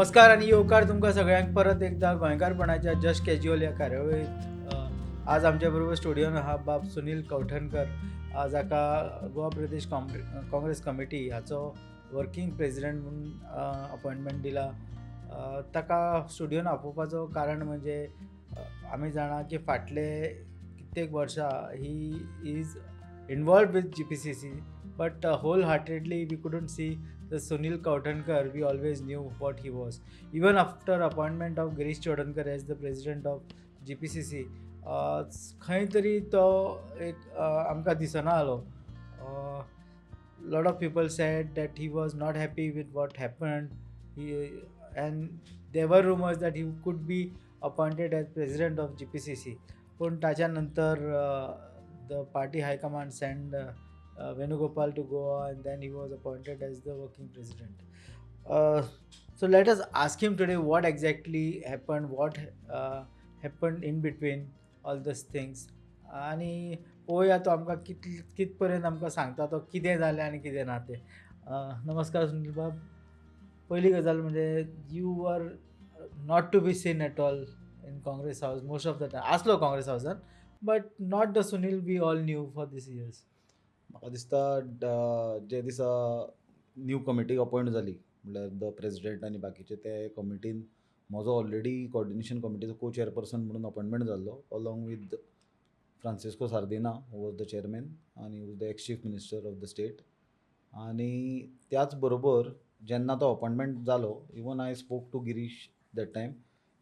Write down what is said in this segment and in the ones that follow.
नमस्कार आणि येवकार तुमकां सगळ्यांक परत एकदा गोंयकारपणाच्या जस्ट कॅज्युअल ह्या कार्यावळीत आज आमच्या बरोबर स्टुडियोन आहा बाब सुनील कवठणकर, जाका गोवा प्रदेश काँग्रेस कमिटी हाचो वर्किंग प्रेसिडेंट म्हणून अपॉयंटमेंट दिला. ताका स्टुडियोन आपोवपाचो कारण म्हणजे आमी जाणा की फाटले कित्येक वर्सां ही is involved with GPCC, but wholeheartedly we couldn't see the Sunil Kautankar we always knew what he was. Even after appointment of Girish Chodankar as the president of GPCC, खंय तरी तो एक आमकां दिसना आलो. Lot of people said that he was not happy with what happened. And there were rumors that he could be appointed as president of GPCC. पण त्याच्यानंतर the party high command sent Venugopal to Goa, and then he was appointed as the working president. So let us ask him today what exactly happened, what happened in between all these things. आणि पळोवया तो आमकां कित पर्यंत आमकां सांगता तो कितें जालें आनी कितें ना तें. नमस्कार सुनील बाब. पहिली गजाल म्हणजे you were not to be seen at all in Congress house most of the time. आसलो काँग्रेस हाऊसान, but not the Sunil we all knew for these years. म्हाका दिसता जे दिसा न्यू कमिटी अपॉयंट जाली म्हणल्यार द प्रेसिडेंट आनी बाकीचे ते कमिटीन म्हजो ऑलरेडी कोऑर्डिनेशन कमिटीचो को चेअरपर्सन म्हणून अपॉयंटमेंट जाल्लो along with Francisco Sardinha who was the chairman आनी was the ex chief minister of the state. आनी त्याच बरोबर जेन्ना तो अपॉयंटमेंट जालो, even I spoke to Girish that time.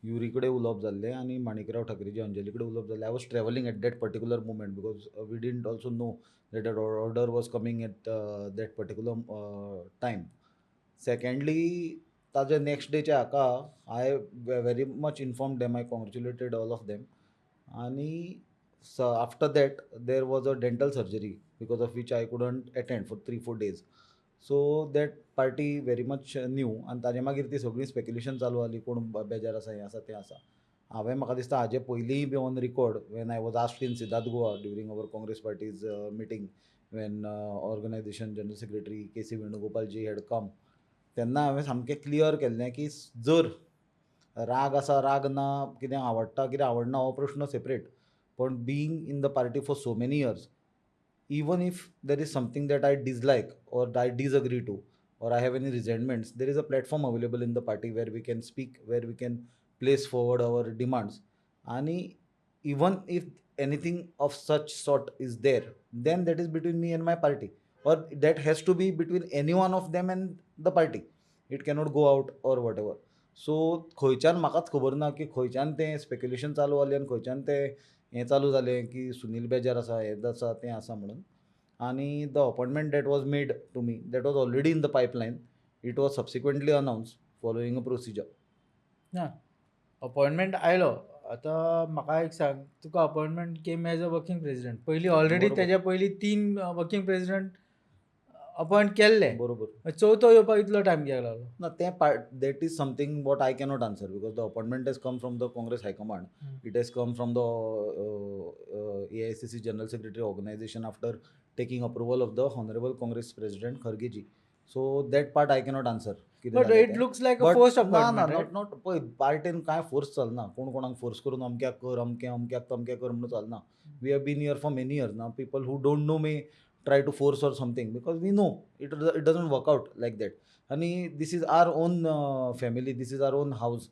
युरी कडेन उलोवप जाल्लें आनी माणिकराव ठाकरेजी अंजली कडेन उलोवप जाल्लें. I was travelling at that particular moment because we didn't also know that order was coming at that particular time. Secondly, ताजे next day हाका I very much informed them. I congratulated all of them. आणि so after that there was a dental surgery because of which I couldn't attend for 3-4 days. So that party very much knew. आणि ताजे मागीर ती सगळी speculation चालू जाली कोण बेजार आसा हें आसा तें आसा. हांवें म्हाका दिसता हाजे पयलींय be on record when I was asked in Siddharth Goa during our Congress party's meeting when organisation general secretary KC Venugopal ji had come, तेन्ना हांवें सामकें क्लियर केल्लें की जर राग आसा राग ना, कितें आवडटा कितें आवडना हो प्रश्न सेपरेट, पण being in the party for so many years, even if there is something that I dislike or I disagree to or I have any resentments, there is a platform available in the party where we can speak, where we can place forward our demands. And even if anything of such sort is there, then that is between me and my party, or that has to be between any one of them and the party. It cannot go out or whatever. So खंयच्यान म्हाकाच खबर ना की खंयच्यान तें speculation चालू जालें आनी खंयच्यान तें हें चालू जालें की सुनील बेजार आसा हें आसा तें आसा म्हणून. आनी the appointment that was made to me that was already in the pipeline. It was subsequently announce following a procedure. ना अपॉयंटमेंट आयलो. आतां म्हाका एक सांग, तुका appointment came as a working president. पयलीं ऑलरेडी बरोबर. तेज्या पयलीं 3 वर्किंग प्रेसिडेंट अपॉयंट केल्ले. बरोबर. चवथो येवपाक इतलो टायम कित्याक लागलो? ना तें part that is something what I cannot answer because the appointment has come from the Congress high command. It has come from the AICC general secretary organisation after taking approval of the honorable Congress President Khargeji. So that part I cannot answer. But it looks like a forced appointment, right? not पळय पार्टीन काय force चलना. कोण कोणाक force करून अमक्याक कर अमक्याक तमक्याक कर म्हणून चलना. We have been here for many years now. People who don't know may try to force or something because we know it doesn't work out like that. आनी this is our own family, this is our own house.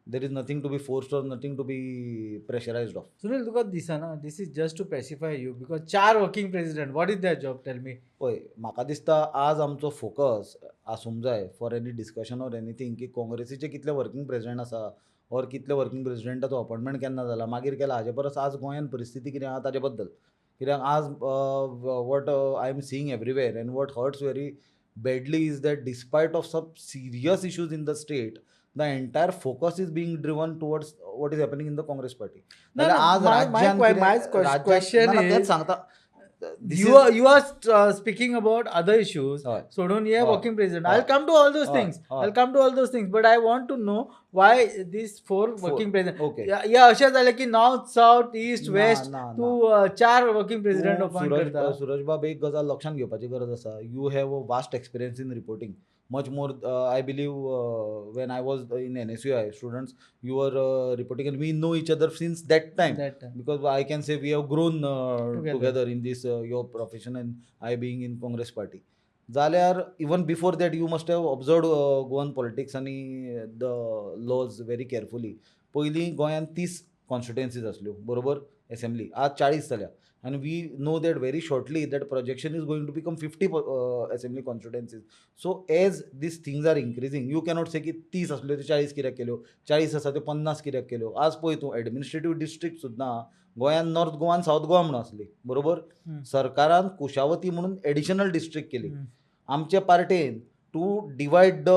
There is nothing to be forced or nothing to be pressurised of. Sunil, तुका दिसना this is just to pacify you because 4 working president, what is that job? Tell me. पळय म्हाका दिसता आज आमचो focus आसूंक जाय for any discussion or anything की काँग्रेसीचे कितले वर्किंग प्रेसिडेंट आसा ऑर कितले वर्किंग प्रेसिडेंटाचो अपॉयंटमेंट केन्ना जाला मागीर केला हाजे परस आज गोंयान परिस्थिती कितें आहा ताजे बद्दल. कित्याक आज what I am seeing everywhere and what hurts very badly is that despite of some serious issues in the state the entire focus is being driven towards what is happening in the Congress party. आज my question is, तेच सांगता. you are speaking about other issues. Hoy. सोडून ये Hoy. working president. Hoy. I'll come to all those Hoy. things. Hoy. I'll come to all those things. But I want to know why these 4 working president. Okay. या अशें जालें की north south east ना, waste ना, तूं 4 working president appoint करता. सूरज बाब एक गजाल लक्षात घेवपाची गरज आसा. You have a vast experience in reporting. much more. I believe when I was in NSUI students, you were reporting, and we know each other since that time, That time. because I can say we have grown Together. together in this your profession, and I being in Congress party. जाल्यार even before that you must have observe Goan politics आनी the lodge very carefully. पयलीं गोंयांत 30 constituencies आसल्यो बरोबर assembly, आज 40 जाल्या. And we know that very shortly that projection is going to become 50 assembly constituencies. So as these things are increasing, you cannot say की 30 असल्यो ते 40 कित्याक केल्यो, 40 आसा त्यो 50 कित्याक केल्यो. आज पळय तूं एडमिनिस्ट्रेटीव डिस्ट्रिक्ट सुद्दां गोंयांत नॉर्थ गोवा आनी सावथ गोवा म्हणून आसली बरोबर. सरकारान कुशावती म्हणून एडिशनल डिस्ट्रिक्ट केली. आमच्या पार्टेन टू डिवायड द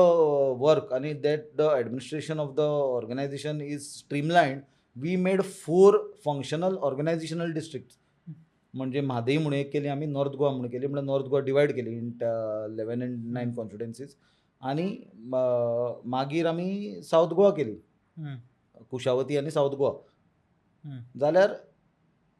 वर्क आनी that the administration of the organisation is streamlined, we made 4 functional organisational district. म्हणजे म्हादई म्हणून एक केली आमी, नॉर्थ गोवा म्हणून केली, म्हणजे नॉर्थ गोवा डिवायड केली इन 11 and 9 कॉन्स्टिट्युएन्सीज. आनी मागीर आमी सावथ गोवा केली, कुशावती आनी सावथ गोवा. जाल्यार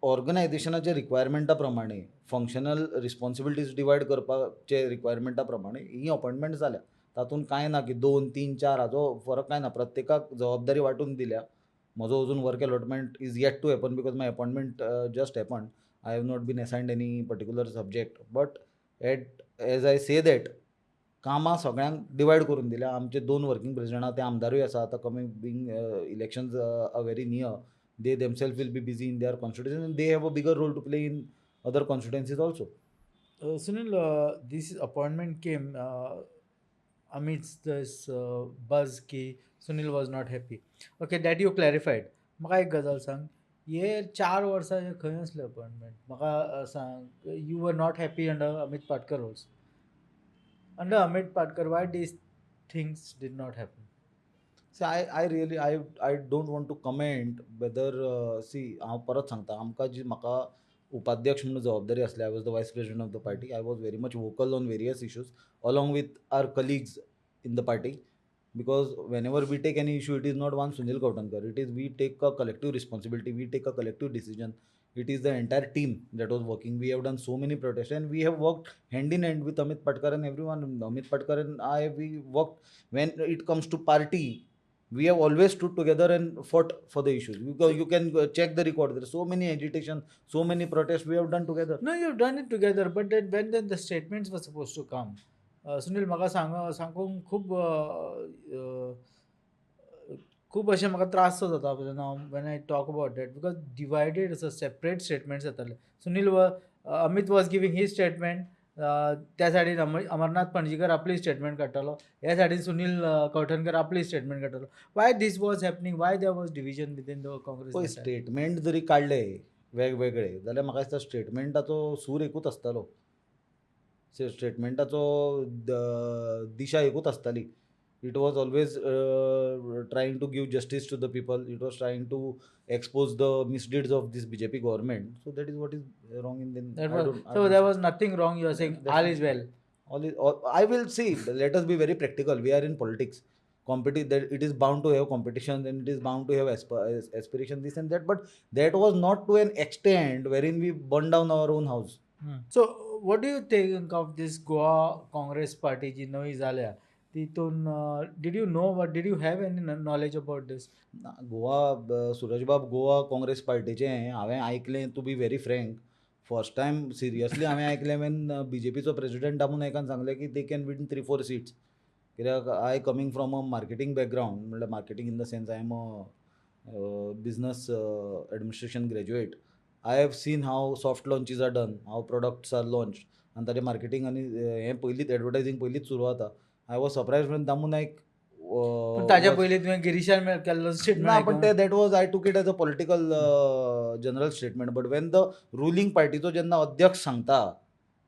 ऑर्गनायझेशनाच्या रिक्वायरमेंटा प्रमाणे, फंक्शनल रिस्पॉन्सिबिलिटीज डिवायड करपाचे रिक्वायरमेंटा प्रमाणे ही अपॉयंटमेंट जाल्या. तातूंत कांय ना की 2, 3, 4 हाचो फरक कांय ना. प्रत्येकाक जबाबदारी वांटून दिल्या. म्हजो अजून work allotment is yet to happen because my appointment just happen. I have not been assigned any particular subject, but as I say that कामां सगळ्यांक डिवायड करून दिल्या. आमचे 2 वर्किंग प्रेसिडेंट आहा ते आमदारूय आसा. आतां coming being elections are very near, they themselves will be busy in their constituency and they have a bigger role to play in other constituencies also. Sunil, this appointment came amidst this buzz ki Sunil was not happy. Okay, that you clarified. म्हाका एक गजाल सांग, हे 4 वर्साचे खंय असले appointment? म्हाका सांग, you were not happy under Amit Patkar also. Under Amit Patkar, why these things did not happen? See, I really I don't want to comment whether see हांव परत सांगता, आमकां जी म्हाका उपाध्यक्ष म्हणून जबाबदारी आसली, I was the vice president of the party. I was very much vocal on various issues along with our colleagues in the party. Because whenever we take any issue, it is not one Sunil Kautankar. It is we take a collective responsibility, we take a collective decision. It is the entire team that was working. We have done so many protests and we have worked hand in hand with Amit Patkar and everyone. Amit Patkar and I, we worked. When it comes to party, we have always stood together and fought for the issues. You can check the record. There are so many agitation, so many protests we have done together. No, you've done it together, but when the statements were supposed to come, Sunil म्हाका सांगूंक खूब अशें म्हाका त्रास जाता when I talk about that, because divided separate statements येताले. Sunil Amit was giving he statement, त्या सायडीन अमरनाथ पणजीकर आपली स्टेटमेंट काडटालो, ह्या सायडीन सुनील कौठनकर आपली स्टेटमेंट काडटालो. Why this was happening? Why there was division within the Congress? Statement जरी काडले वेगवेगळे जाल्यार म्हाका दिसता स्टेटमेंटाचो सूर एकूच आसतालो, स्टेटमेंटाचो दिशा एकूच आसताली. It was always trying to give justice to the people. It was trying to expose the misdeeds of this BJP government. So that is what is wrong in then. So there was nothing wrong, you are saying all is well. I will see. Let us be very practical. We are in politics. It is bound to have competition and it is bound to have aspiration, this and that. But that was not to an extent wherein we burn down our own house. So what do you think of this Goa Congress party जी नवी जाल्या तितून? did you know, what did you have any knowledge about this? Goa सुरजबाब, Goa Congress पार्टीचें हांवें आयकलें, to be very frank. First time seriously हांवें आयकलें when बीजेपीचो president Damu नायकान सांगलें की दे कॅन विन 3-4 सीट्स. कित्याक I coming from a marketing background, म्हणल्यार marketing in the sense I am a business administration graduate. I have seen how soft launches are done, how products are launch, आनी ताचें marketing आनी हें पयलींच एडवर्टायझींग पयलींच सुरू जाता. I was surprise when Damu Naik ताच्या पयलीं तुवें गिरीशान केल्लो ना, स्टेटमेंट. पण that was I took it as a political general statement. But when the ruling पार्टीचो जेन्ना अध्यक्ष सांगता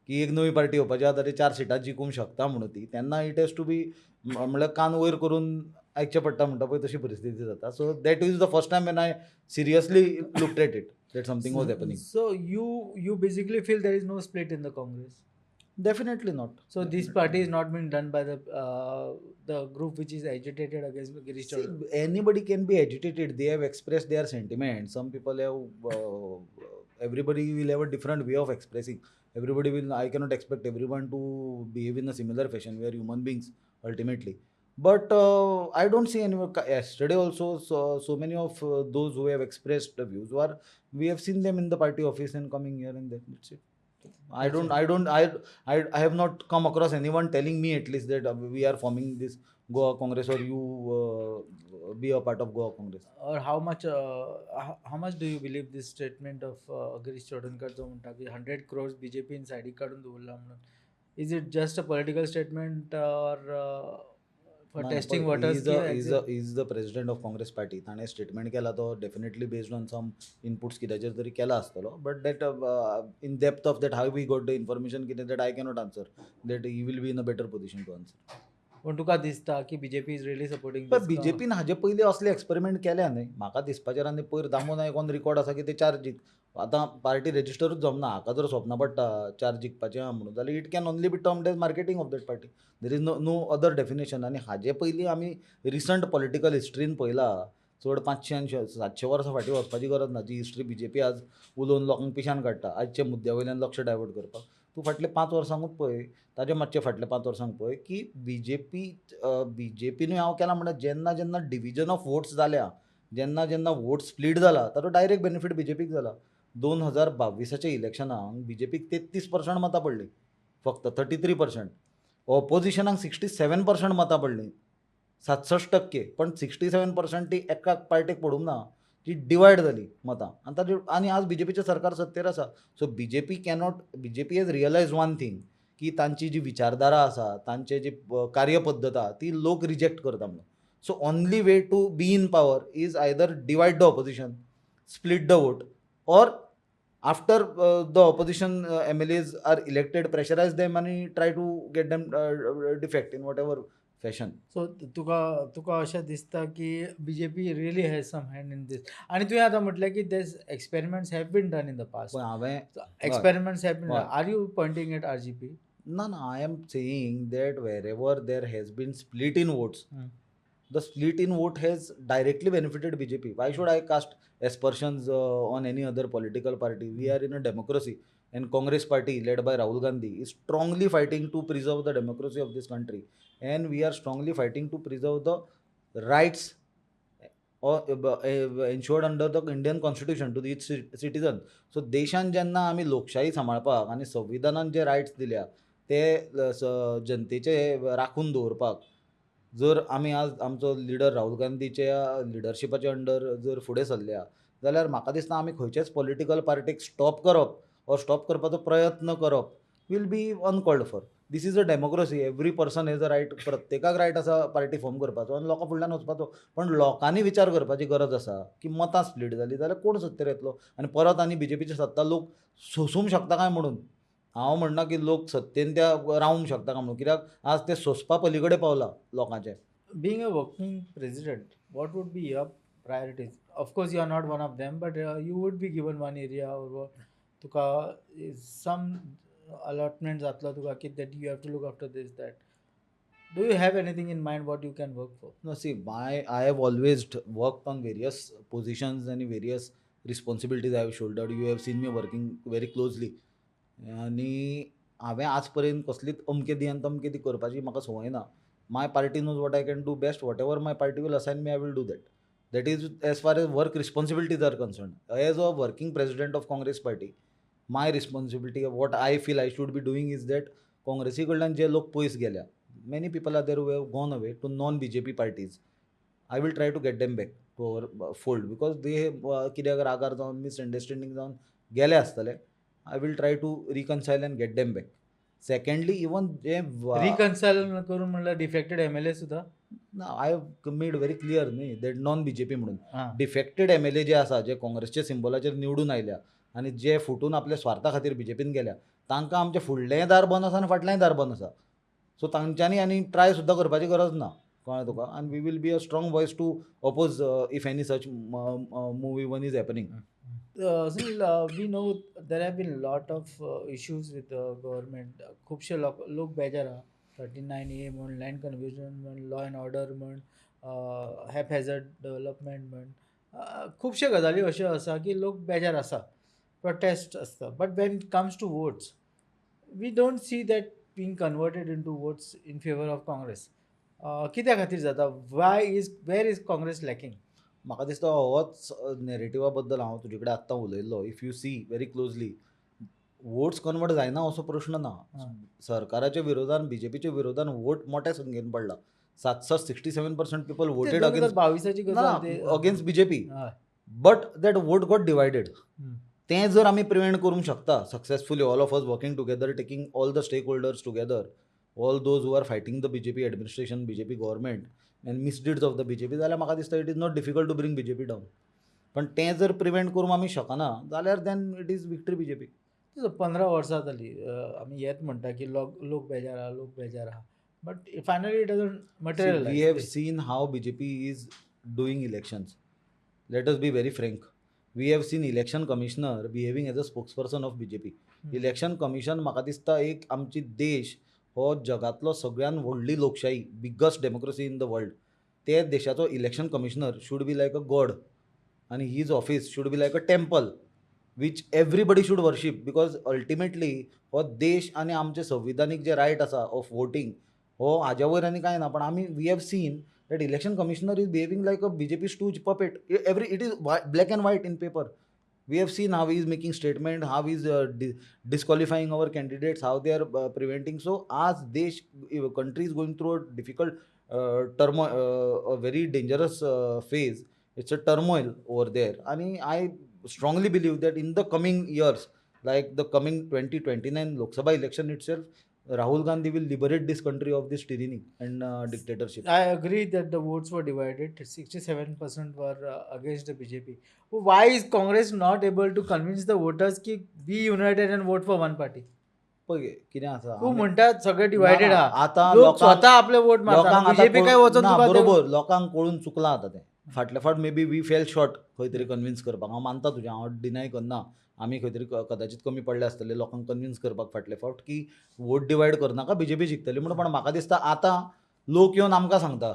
की एक नवी पार्टी येवपाची आहा, ताची 4 सिटां जिखूंक शकता म्हणून ती, तेन्ना इट हॅज टू बी, म्हणल्यार कान वयर करून आयकचें पडटा म्हणटा पळय, तशी परिस्थिती जाता. So that is the first time when I seriously looked at it, that something was happening. So you basically feel there is no split in the Congress? Definitely not. So this party is not being done by the group which is agitated against Girish See, Chodron. anybody can be agitated. They have expressed their sentiments. Some people have, everybody will have a different way of expressing. I cannot expect everyone to behave in a similar fashion. We are human beings. ultimately. But I don't see any. Yesterday also, so many of those who have expressed the views we have seen them in the party office and coming here and there. That's it. I have not come across anyone telling me at least that we are forming this Goa Congress or you be a part of Goa Congress. Or how much do you believe this statement of Girish Chodankar जो म्हणता की 100 crores BJP in साइडी काढून दवरला म्हणून? Is it just a political statement or for नाही, testing पण waters? Is the president of Congress party ताणें statement केला तो definitely based on some inputs कित्याचेर तरी केला आसतलो but that in depth of that how we got the information कितें that I cannot answer that he will be in a better position to answer. पण तुका दिसता की बीजेपी इज रियली सपोर्टिंग पण बीजेपीन हाजे पयलीं असले एक्सपेरिमेंट केल्या न्हय म्हाका दिसपाचेर आनी पयर दामोन एक ऑन रिकॉर्ड आसा की ते 4 जीक आतां पार्टी रेजिस्टरूच जमना हाका जर स्वप्न पडटा 4 जिखपाचें आहा म्हणून जाल्यार it can only be termed as marketing of that party there is no other definition. आनी हाजे पयलीं आमी रिसंट पॉलिटिकल हिस्ट्रीन पळयला चड 500 आनी 700 वर्सां फाटीं वचपाची गरज ना जी हिस्ट्री बीजेपी आज उलोवन लोकांक पिशान काडटा आजच्या मुद्द्या वयल्यान लक्ष डायवर्ट करपाक. तूं फाटले 5 वर्सांकूच पळय ताजे मातशे फाटले 5 वर्सांक पळय की बीजेपीनूय हांव केलां म्हणटा जेन्ना जेन्ना डिविजन ऑफ वोट्स जाल्या जेन्ना जेन्ना वोट स्प्लीट जाला ताचो डायरेक्ट बेनिफीट बीजेपीक जाला. 2022च्या इलेक्शनाक बीजेपीक 33% मतां पडलीं फक्त 33%. ऑपोजिशनाक 67% मतां पडलीं 67%. पण 67% ती एका पार्टीक पडूंक ना ती डिवायड जाली मतां आनी ताजे आनी आज बीजेपीचें सरकार सत्तेर आसा. So BJP hedge realise one thing की तांची जी विचारधारा आसा तांचे जी कार्यपद्दत आहा ती लोक रिजेक्ट करता म्हणून. So only way to be in power is either divide the opposition split the vote or after the opposition MLAs are elected pressurize them and try to get them defect in whatever fashion. So तुका अशें दिसता की BJP really has some hand in this आनी तुवें आतां म्हटलें की these experiments have been done in the past पण हांवें एक्सपेरिमेंट्स हॅव बीन हय. Are you pointing at RGP? No, I am saying that wherever there has been split in votes, the split in vote has directly benefited BJP. Why should I cast aspersions on any other political party? We are in a democracy, and Congress party led by Rahul Gandhi is strongly fighting to preserve the democracy of this country, and we are strongly fighting to preserve the rights ensured under the Indian constitution to each citizen. So देशान जेन्ना आमी लोकशाही सांबाळपाक आनी संविधानान जे rights दिल्या ते जनतेचे राखून दवरपाक जर आमी आज आमचो लिडर राहुल गांधीच्या लिडरशिपाच्या अंडर जर फुडें सरल्या जाल्यार म्हाका दिसता आमी खंयचेच पॉलिटिकल पार्टीक स्टॉप करप ऑर स्टॉप करपाचो प्रयत्न करप will be uncalled for. This is a democracy. Every person has a right. प्रत्येकाक रायट आसा पार्टी फॉर्म करपाचो आनी लोकां फुडल्यान वचपाचो. पण लोकांनी विचार करपाची गरज आसा की मतां स्प्लीट जाली जाल्यार कोण सत्तेर येतलो आनी परत आनी बीजेपीची सत्ता लोक सोसूंक शकता काय म्हणून. हांव म्हणना की लोक सत्तेन त्या रावंक शकता काय म्हणून कित्याक आज ते सोंसपा पलीकडे पावला लोकांचे. Being a working president, what would be your priorities? Of course, you are not one of them, but you would be given one area or tuka some allotment जातलो तुका की that you have to look after this that. Do you have anything in mind what you can work for? No, see, I have always worked on various positions and various responsibilities I have shouldered. You have seen me working very closely. आनी हांवें आज पर्यंत कसलीच अमके दी आनी तमके दी करपाची म्हाका संवय ना. My party knows what I can do best. Whatever my party will assign me, I will do that. That is as far as work responsibilities are concerned. As a working president of Congress party, my responsibility of what I feel I should be doing is that काँग्रेसी कडल्यान जे लोक पयस गेल्या many people are there who have gone away to non-BJP parties. I will try to get them back to our fold because they कित्याक रागार जावन मिसअंडरस्टँडींग जावन गेले आसतले. I will try to reconcile and get them back. Secondly even जे reconcile करून म्हणल्यार defected MLA सुद्धा I have made very clear न्ही दॅट नॉन बीजेपी म्हणून हां. डिफेक्टेड MLA जे आसा जे काँग्रेसच्या सिम्बॉलाचेर निवडून आयल्या आनी जे फुटून आपल्या स्वार्था खातीर बीजेपीन गेल्या तांकां आमचें फुडलेंय दार बंद आसा आनी फाटलेंय दार बंद आसा. सो तांच्यांनी आनी ट्राय सुद्दां करपाची गरज ना कळ्ळें तुका. आनी we will be a strong voice to oppose if any such move even is happening. Sunil, we know there have been a lot of issues with the government. खूपशे लोक बेजार आहा 39A म्हण लँड कन्वर्जन म्हण law and order म्हण हॅपहॅझर्ड development म्हण खूपशे गजाली अश्यो आसा की लोक बेजार आसा प्रोटेस्ट आसता. But when it comes to votes we don't see that being converted into votes in favour of Congress. कित्या खातीर जाता? Where is Congress lacking? म्हाका दिसता होच नॅरेटिवा बद्दल हांव तुजे कडेन आत्तां उलयल्लो. If you see very closely, votes convert जायना असो प्रश्न ना. हां. सरकाराच्या विरोधान, बीजेपीच्या विरोधान वोट मोठ्या संख्येन पडला. 67% पीपल ते वोटेड 2022ची ना गजाल ते अगेन्स्ट बीजेपी. हय. But that vote got divided. हं. तें जर आमी प्रिव्हेंट करूंक शकता successfully, all of us working together, taking all the stakeholders together, all those who are fighting the BJP administration, BJP government and misdeeds of the BJP, जाल्यार म्हाका दिसता it is not difficult to bring BJP down. पण तें जर prevent करूंक आमी शकना जाल्यार then it is victory BJP. 15 वर्सां जाली. आमी हेच म्हणटा की लोक बेजार आहा, लोक बेजार आहा. But finally it doesn't We मटेरियलायज. have seen how BJP is doing elections. Let us be very frank. We have seen election commissioner behaving as a spokesperson of BJP. Election commission म्हाका दिसता एक आमची देश हो जगातलो सगळ्यान व्हडली लोकशाही, biggest democracy in the world. ते देशाचो election commissioner should be like a god आनी his office should be like a temple which everybody should worship, because ultimately हो देश आनी आमचे संविधानीक जे रायट आसा ऑफ वोटींग हो हाज्या वयर आनी कांय ना. पण आमी we have seen that election commissioner is behaving like a BJP stooge puppet. It is black and white in paper. We have seen how he is making statement, how he is disqualifying our candidates, how they are preventing. So as desh country is going through a difficult turmoil, a very dangerous phase. It's a turmoil over there, and I strongly believe that in the coming years, like the coming 2029 Lok Sabha election itself, Rahul Gandhi will liberate this country of this tyranny and dictatorship. I agree that the votes were divided. 67% were against the BJP. Why is Congress not able to convince the voters की be united and vote for one party? पळय कितें आसा, तूं म्हणटात सगळे divided ना, आहा. आतां लोक लोकांक- स्वता आपले वोट मारतात. लोकांक आतां बीजेपी काय वचून ना, तुका ते- बरोबर, लोकांक कळून चुकलां आतां तें. फाटल्या फावट maybe we fell short खंय तरी कन्विन्स करपाक. हांव मानता तुजें, हांव डिनाय करना. आमी खंय तरी कदाचित कमी पडले आसतले लोकांक कन्विन्स करपाक फाटल्या फावट की वोट डिवायड करनाका, बीजेपी जिखतली म्हणून. पण म्हाका दिसता आतां लोक येवन आमकां सांगता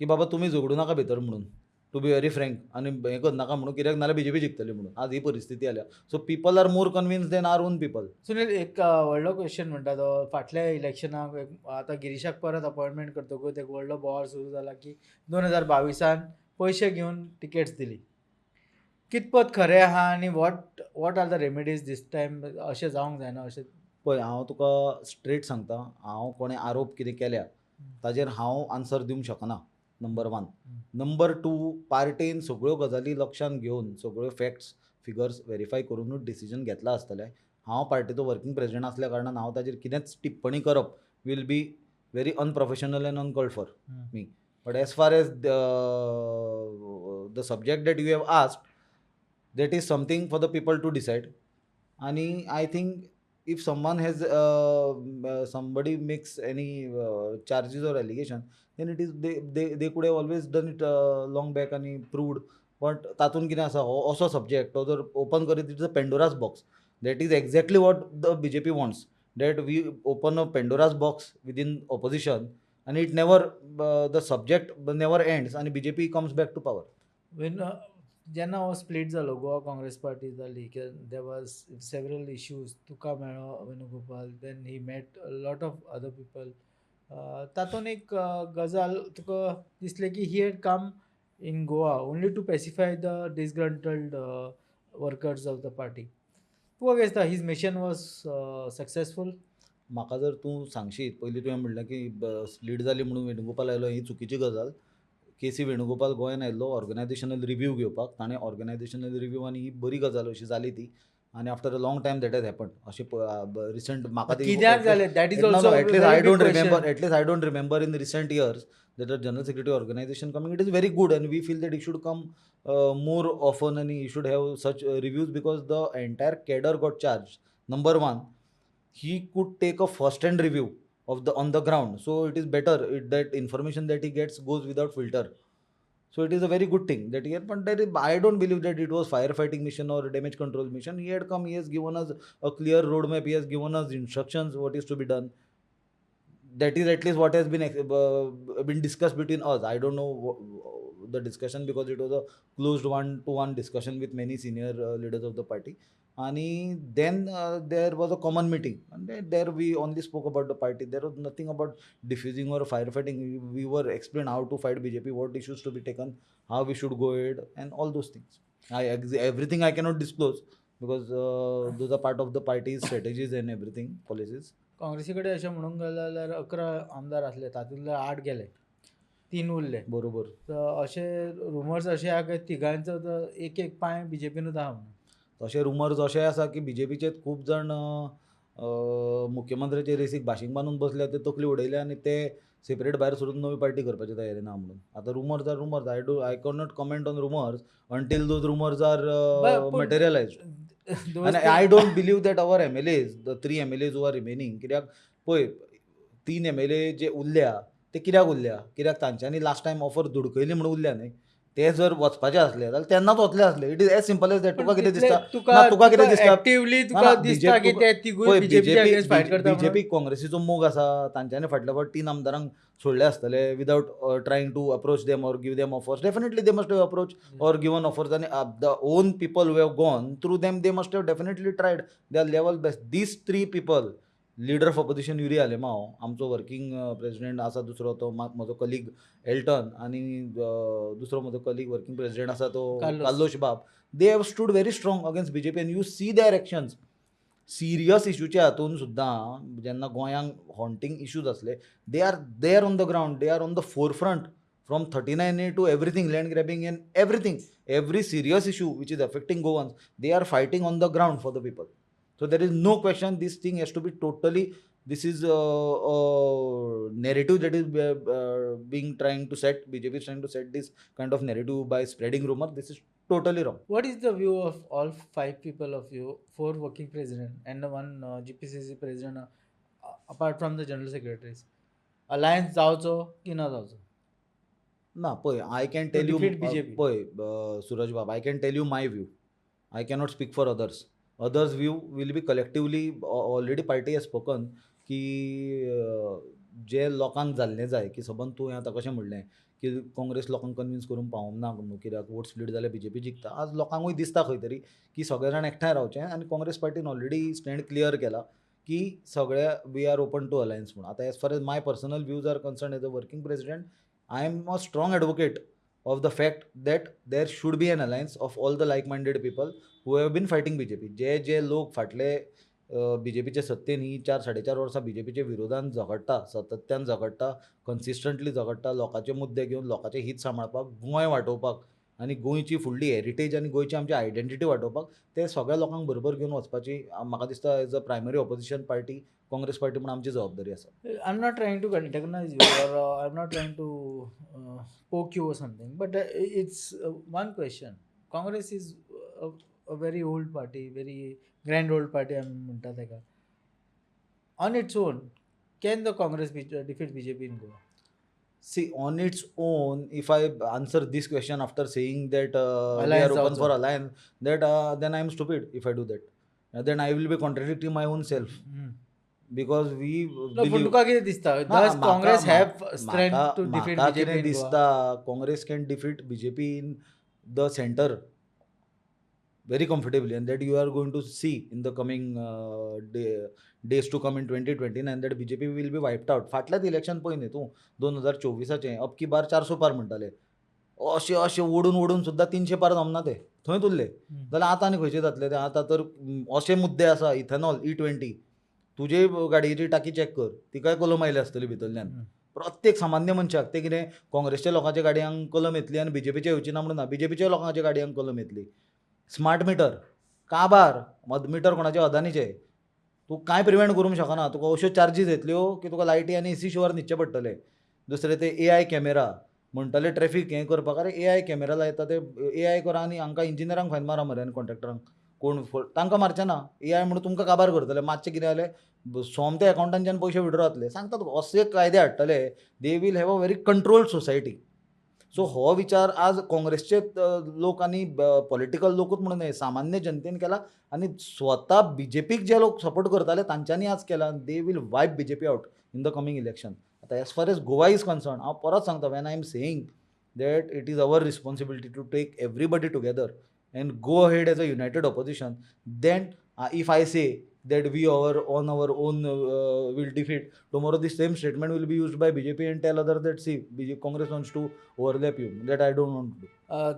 की बाबा तुमी झगडूं नाका भितर म्हणून, टू बी व्हेरी फ्रँक, आनी हें करनाका म्हणून, कित्याक नाल्यार बीजेपी जिखतली म्हणून. आज ही परिस्थिती आल्या. So people are more convinced than our own people. Sunil, एक व्हडलो क्वेश्चन म्हणटा तो, फाटल्या इलेक्शनाक आतां गिरीशाक परत अपॉइंटमेंट करतकूच एक व्हडलो बोवाळ सुरू जाला की 2022 पयशे घेवन टिकेट्स दिली. कितपत खरें आहा आनी what are the remedies this time? अशें जावंक जायना अशें. पळय हांव तुका स्ट्रेट सांगता, हांव कोणें आरोप कितें केल्या ताजेर हांव आन्सर दिवंक शकना. नंबर 1. नंबर 2, पार्टेन सगळ्यो गजाली लक्षांत घेवन, सगळ्यो फॅक्ट्स फिगर्स व्हेरीफाय करूनूच डिसिजन घेतला आसतलें. हांव पार्टीचो वर्कींग प्रेसिडेंट आसल्या कारणान हांव ताजेर कितेंच टिप्पणी करप will be very unprofessional and uncalled for me. But as far as the subject that you have asked, that is something for the people to decide. And I think if someone has somebody makes any charges or allegation, then it is they could have always done it long back and proved. But तातून कितें आसा, हो असो subject तो जर open करीत, it's a Pandora's box. That is exactly what the BJP wants, that we open a Pandora's box within opposition and it never the subject never ends and BJP comes back to power. When जेन्ना हो split जालो, Goa Congress party जाली, there was several issues. तुका मेळ्ळो Venugopal, then he met lot of other people. तातूंत एक गजाल तुका दिसलें की he had come in Goa only to pacify the disgruntled workers of the party. तुका कितें दिसता, हीज मिशन वॉज सक्सेसफूल? म्हाका जर तूं सांगशीत, पयलीं तुवें म्हणलें की स्प्लीट जाली म्हणून वेणुगोपाल आयलो, ही चुकीची गजाल. के.सी. वेणुगोपाल गोंयान आयिल्लो ऑर्गनायझेशनल रिव्यू घेवपाक. ताणें ऑर्गनायझेशनल रिव्यू आनी ही बरी गजाल अशी जाली ती. आनी after a long time that has happen अशें रिसंट म्हाका कित्याक जालें? That is also at least I don't remember in recent years that a general secretary organization coming. It is very good and we feel that it should come more often and he should have such reviews because the entire cadre got charged. Number 1, he could take a first hand review of the on the ground, so it is better that information that he gets goes without filter. So it is a very good thing that he had, but I don't believe that it was firefighting mission or damage control mission. He had come, he has given us a clear roadmap, he has given us instructions what is to be done. That is at least what has been discussed between us. I don't know the discussion because it was a closed one-to-one discussion with many senior leaders of the party. आणि then there was a common meeting and there we only spoke about the party. There was nothing about diffusing or firefighting. We were explained how to fight BJP, what issues to be taken, how we should go ahead, and all those things. Everything I cannot disclose because those are part of the party's strategies and everything, policies. काँग्रेसीकडे अशें म्हणूंक गेले जाल्यार 11 आमदार आसले, तातूंतले 8 गेले, 3 उरले. बरोबर. तर अशे रुमर्स अशे आहा की तिगांचो तर एक एक पांय बीजेपीनूच आहा म्हणून. तशे रुमर्स अशे आसा की बीजेपीचे खूब जाण मुख्यमंत्र्याचे रेसीक भाशींक बांदून बसले, ते तकली उडयले आनी ते सेपरेट भायर सरून नवी पार्टी करपाचे तयारेन आहा म्हणून. आतां rumours are rumours. I cannot comment on rumours until those rumours are पूण materialised. those And I don't believe that our MLAs, the 3 MLAs who are remaining, कित्याक पळय 3 MLA जे उरल्या ते कित्याक उरल्या? कित्याक तांच्यांनी लास्ट टायम ऑफर धुडकयली म्हणून उरल्या न्हय. ते जर वचपाचे आसले जाल्यार तेन्नाच वतले आसले. It is as simple as that. तुका कितें दिसता? ना, तुका कितें दिसता? एक्टिवली ना, तुका ना, दिसता की ते तिगूय बीजेपी अगेन्स्ट फायट करता म्हणून? बीजेपी काँग्रेसीचो मोग आसा. तांच्यांनी फाटल्या फावट 3 आमदारांक सोडले आसतले without trying to approach them or give them offers. Definitely they must have approach or given offers, and the own people who have gone through them, they must have definitely tried their level best. These 3 people, leader of opposition Yuri Alemao, आमचो working president आसा दुसरो तो म्हजो colleague Elton, आणि दुसरो म्हजो colleague working president आसा तो काल्लोश बाब, they have stood very strong against BJP and you see their actions. Serious इश्यूच्या हातून सुद्दां जेन्ना गोंयांक हॉन्टिंग इश्यूज आसले, they are there on the ground, they are on the forefront. From 39A to everything, land grabbing and everything, every serious issue which is affecting Goans, they are fighting on the ground for the people. So there is no question, this thing has to be totally, this is a narrative that is being trying to set, BJP is trying to set this kind of narrative by spreading rumor. This is totally wrong. What is the view of all 5 people of you, 4 working president and the one GPCC president, apart from the general secretaries? Alliance जावचो की ना जावचो? ना पळय, I can tell you, defeat BJP. पळय Suraj Bab, I can tell you my view. I cannot speak for others. Others view will be collectively. Already party has spoken की जे लोकांक जाल्लें जाय, की सबंद तूं आतां कशें म्हणलें की काँग्रेस लोकांक कन्विन्स करून पावोंक ना न्हू, कित्याक वोट स्प्लीट जाल्यार बीजेपी जिखता. आज लोकांकूय दिसता खंय तरी की सगळे जाण एकठांय रावचें, आनी काँग्रेस पार्टीन ऑलरेडी स्टँड क्लियर केला की सगळे we are open to alliance म्हणून. आतां as far as my personal views are concern as a working president, I am a strong advocate of the fact that there should be an alliance of all the like-minded people who have been fighting BJP. जे लोक फाटले बीजेपीचे सत्तेन ही 4-4.5 वर्सां बीजेपीचे विरोधान झगडटा, सातत्यान झगडटा, consistently झगडटा, लोकांचे मुद्दे घेवन लोकांचे हित सांबाळपाक, गोंय वाटोवपाक आनी गोंयची फुडली हेरिटेज आनी गोंयची आमची आयडेंटिटी वाटोवपाक, ते सगळ्या लोकांक बरोबर घेवन वचपाची म्हाका दिसता as a primary opposition party Congress party म्हणून आमची जबाबदारी आसा. I'm not trying to antagonize you or I'm not trying to poke you or something, but it's one question. Congress is a very old party, very grand old party, आमी म्हणटा तेका. On its own, can the Congress defeat BJP in Goa? See, on its own, if I answer this question after saying that we Alliance are open also. for alliance, that then I am stupid if I do that. Then I will be contradicting my own self. Because we No, but believe. तुका कितें दिसता? Does Congress have strength to defeat म्हाका BJP कितें in Goa? दिसता, Congress can defeat BJP in the centre very comfortably, and that you are going to see in the coming days to come in 2029 that BJP will be wiped out. फाटल्याच election पळय न्ही तूं 2024चे अब की बार 400 पार म्हणटाले, अशें अशें ओडून ओडून सुद्दां 300 पार जमना ते, थंय उरले. जाल्यार आतां आनी खंयचे जातले ते? आतां तर अशे मुद्दे आसा, इथेनॉल E20, तुजे गाडयेची टाकी चॅक कर, तिकाय कलम आयले आसतली भितरल्यान. प्रत्येक सामान्य मनशाक ते कितें काँग्रेसच्या लोकांच्या गाडयांक कलम येतली आनी बीजेपीच्या येवची ना म्हणून ना, बीजेपीच्या लोकांच्या गाडयांक कलम येतली. स्मार्ट मिटर काबार, मिटर कोणाचे? अदानीचे. तूं कांय प्रिवेंट करूंक शकना. तुका अश्यो चार्जीस येतल्यो की तुका लायटी आनी एसी शिवार न्हिदचें पडटलें. दुसरें ते AI कॅमेरा म्हणटाले ट्रॅफीक हें करपाक, अरे AI कॅमेरा लायता ते AI करा आनी हांकां इंजिनियरांक फायन मारा मरे आनी कॉन्ट्रॅक्टरांक. कोण तांकां मारचें ना. AI म्हणून तुमकां काबार करतले. मातशें कितें जालें, सोमते अकावंटांच्यान पयशे विड्रॉ जातले. सांगता तुका असे कायदे हाडटले, they will have a very controlled society. So हो विचार आज काँग्रेसचे लोक आनी पॉलिटिकल लोकूच म्हणून न्हय, सामान्य जनतेन केला आनी स्वता बीजेपीक जे लोक सपोर्ट करताले तांच्यांनी आज केला. They will wipe BJP out in the coming election. आतां as far as Goa is concern, हांव परत सांगता, when I am saying that it is our responsibility to take everybody together and go ahead as a united opposition, then if I say that we on our own will defeat, tomorrow the same statement will be used by BJP and tell others that see Congress wants to overlap you. That I don't want to do.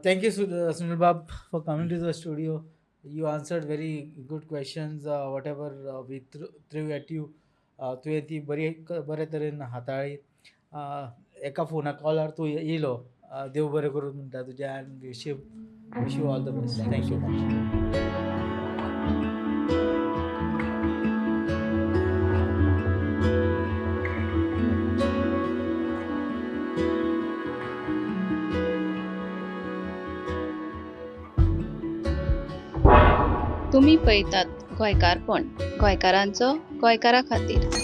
Thank you, Sunil Bab, for coming to the studio. You answered very good questions. Whatever we threw at you, तुवें ती बरे तरेन हाताळ्ळी. एका फोना collar तूं येयलो. देव बरें करूं म्हणटा तुज्या आनी wish you all the best. Thank you so much. तुम्ही पळयतात गोंयकारपण, गोंयकारांचो गोंयकारा खातीर.